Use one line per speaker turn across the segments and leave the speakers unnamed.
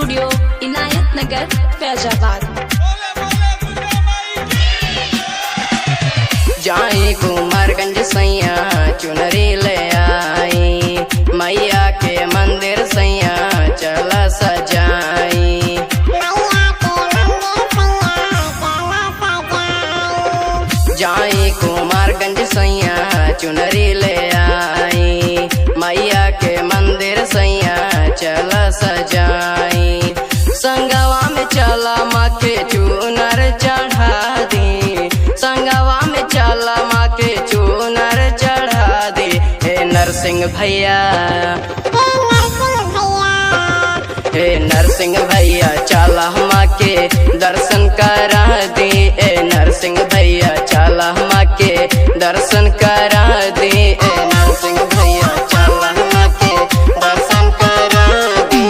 Studio इनायत नगर फैजाबाद।
जाई कुमारगंज सैया चुनरी ले आई, मैया के मंदिर सैया चला सजाई। जाई कुमारगंज सैया चुनरी ले आई, मैया के मंदिर सैया चला सजाई। संगवा में चला माँ के चूनर चढ़ा दी, संगवा में चला माँ के चूनर चढ़ा दी। हे नरसिंह भैया, हे नरसिंह भैया चला माँ के दर्शन करा दी। ए नरसिंह भैया चला माँ के दर्शन करा दी। ए नरसिंह भैया चला माँ के दर्शन करा दी।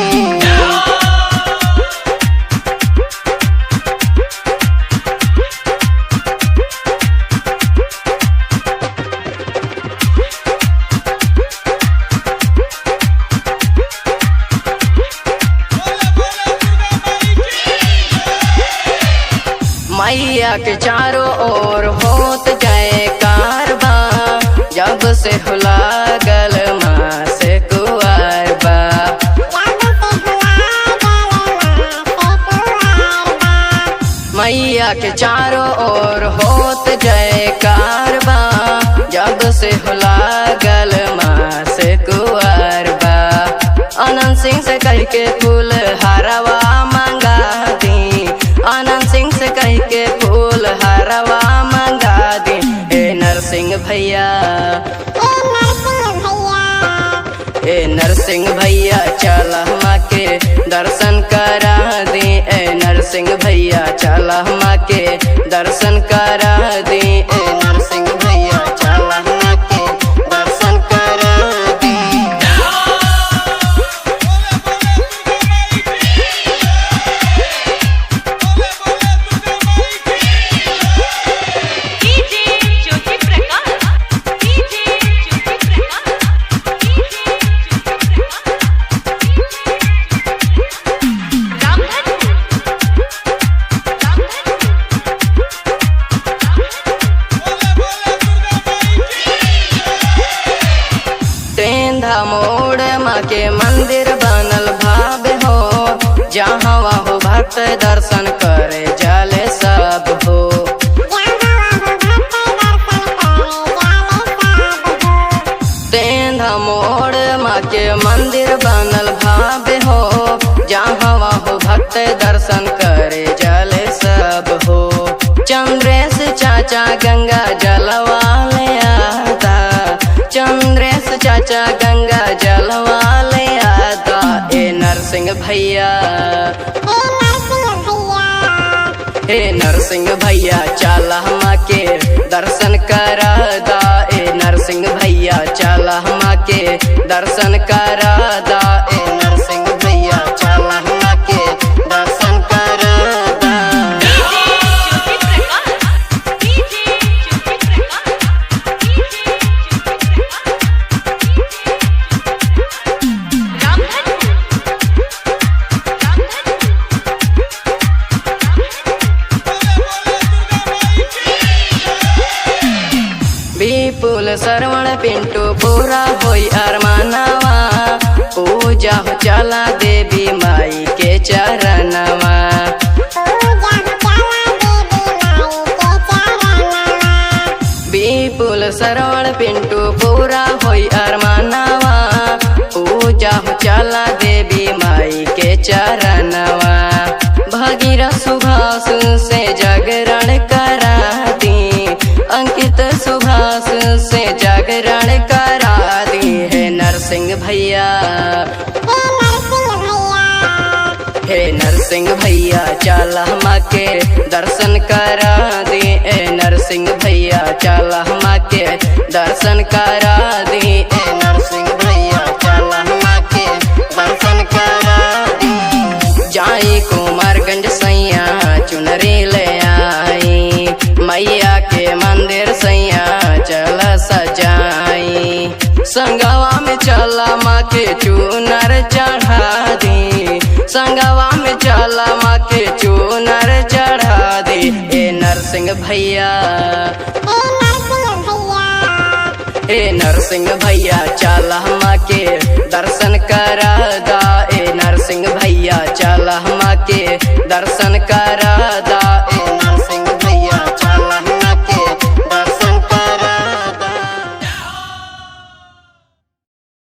मैया के चारों ओर होत जाए कारबा, जब से हुला गल माँ से कुआर बा। मैया के चारों ओर होत जाए कारबा, जब से हुला गल माँ से कुआर बा। आनंद सिंह से कह के फूल हरवा मंगा दी, आनंद सिंह से कह के फूल हरवा मंगा दी। ए नरसिंह भैया, ए नरसिंह भैया चला माँ के दर्शन करा दी। ए नरसिंह भैया चला माँ के दर्शन करा दी। ए नरसिंह भैया चला माँ के दर्शन करा दी। मोड़ माँ के मंदिर बनल भाव हो, जहाँ हो भक्त दर्शन करे जाले सब हो। तेंधा मोड़ माँ के मंदिर बनल भाव हो, जहाँ हो भक्त दर्शन करे जाले सब हो। चंद्रेश चाचा गंगा जलवा ले आता, चंद्रेश चाचा गंगा जलवा ले आता। ए नरसिंह भैया, हे नरसिंह भैया चला माँ के दर्शन करा दा। ए नरसिंह भैया चला माँ के दर्शन करा दा। ए नरसिंह भैया चला माँ के दर्शन करा दा। विपुल श्रवण पिंटू पूरा होई अरमानवा, पूजा हो चला देवी माई के चरणवा। विपुल श्रवण पिंटू पूरा होई अरमानवा, पूजा हो चला देवी माई के चरणवा। भगीरथ सुभाष से जागरण करा दी, अंकित सुभाष से जागरण करा दी। हे नरसिंह भैया, हे नरसिंह भैया चला माँ के दर्शन करा दी। ए नरसिंह भैया चला माँ के दर्शन करा दी। ए नरसिंह भैया चला माँ के दर्शन करा दी। जाई कुमारगंज सैया चुनरी ले आई, मैया के मंदिर सैया चला सजाई। संगवा में चला माँ के चूनर चढ़ा दी, संगवा चला माँ के चूनर चढ़ा दे ए नरसिंह भैया। ए नरसिंह भैया चला माँ के दर्शन करा दा। ए नरसिंह भैया चला माँ के दर्शन करा